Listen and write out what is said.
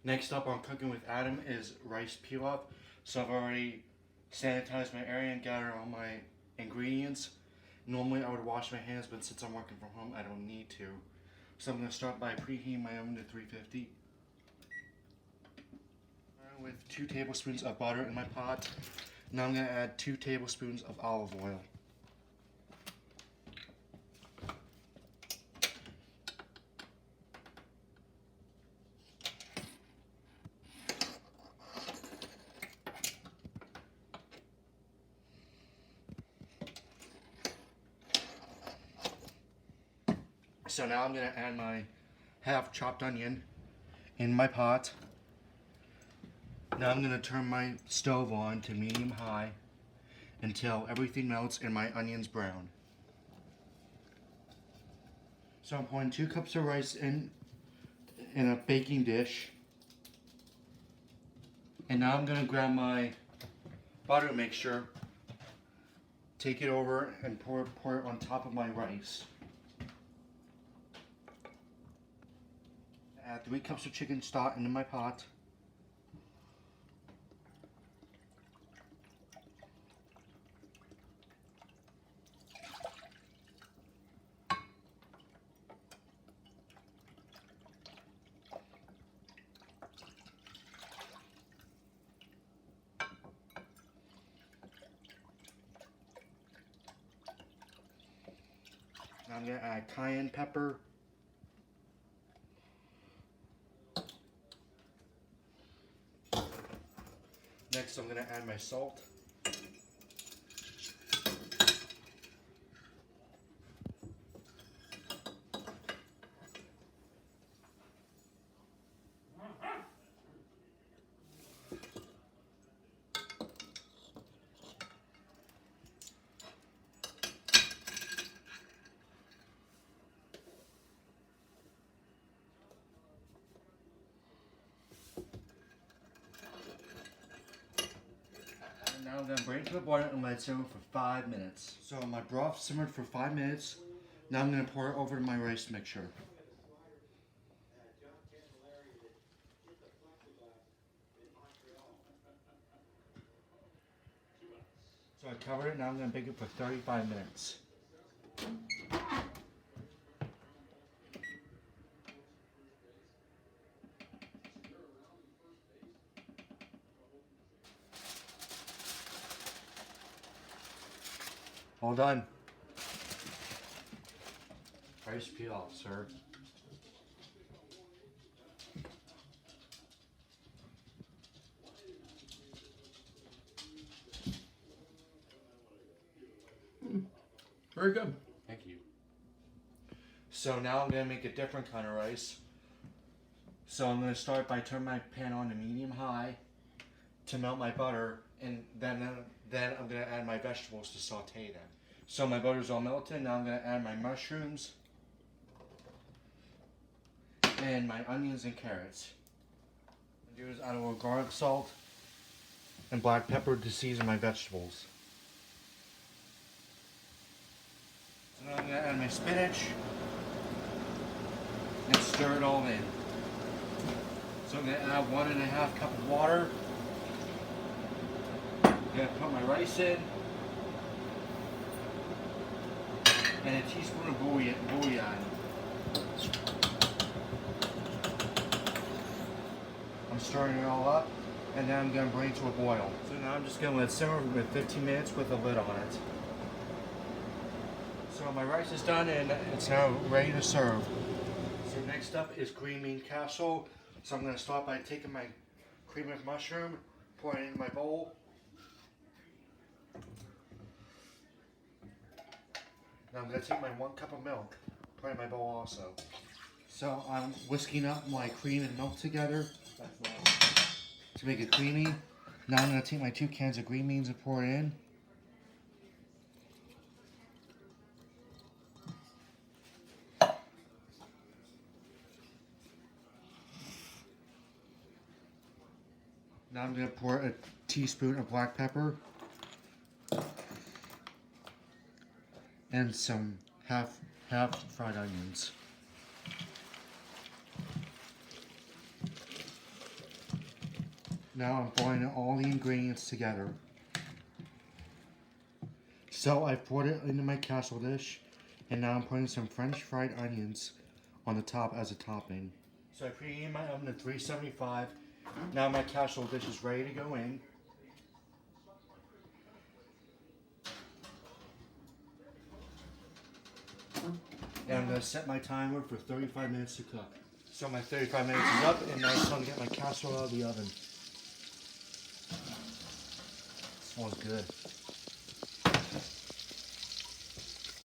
Next up on Cooking with Adam is rice pilaf. So I've already sanitized my area and gathered all my ingredients. Normally I would wash my hands, but since I'm working from home, I don't need to. So I'm going to start by preheating my oven to 350. With 2 tablespoons of butter in my pot. Now I'm going to add 2 tablespoons of olive oil. So now I'm going to add my half chopped onion in my pot. Now I'm going to turn my stove on to medium high until everything melts and my onions brown. So I'm pouring 2 cups of rice in a baking dish. And now I'm going to grab my butter mixture, take it over and pour it on top of my rice. Add 3 cups of chicken stock into my pot. Now I'm going to add cayenne pepper, next I'm going to add my salt. Now I'm going to bring it to the boil and let it simmer for 5 minutes. So my broth simmered for 5 minutes. Now I'm going to pour it over to my rice mixture. So I covered it, now I'm going to bake it for 35 minutes. All done. Rice pilaf, sir. Very good. Thank you. So now I'm going to make a different kind of rice. So I'm going to start by turning my pan on to medium high to melt my butter, and then I'm going to add my vegetables to saute them. So my butter's all melted. Now I'm going to add my mushrooms and my onions and carrots. What I do is add a little garlic salt and black pepper to season my vegetables. So now I'm going to add my spinach and stir it all in. So I'm going to add 1.5 cup of water. I'm going to put my rice in and a teaspoon of bouillon. I'm stirring it all up, and then I'm going to bring it to a boil. So now I'm just going to let it simmer for 15 minutes with a lid on it. So my rice is done and it's now ready to serve. So next up is green bean casserole. So I'm going to start by taking my cream of mushroom, pouring it into my bowl. Now I'm going to take my 1 cup of milk, put it in my bowl also. So I'm whisking up my cream and milk together to make it creamy. Now I'm going to take my 2 cans of green beans and pour it in. Now I'm going to pour a teaspoon of black pepper and some half fried onions. Now I'm boiling all the ingredients together. So I poured it into my casserole dish, and now I'm putting some French fried onions on the top as a topping. So I preheated my oven to 375. Now my casserole dish is ready to go in. And I'm going to set my timer for 35 minutes to cook. So my 35 minutes is up, and now it's time to get my casserole out of the oven. Smells good.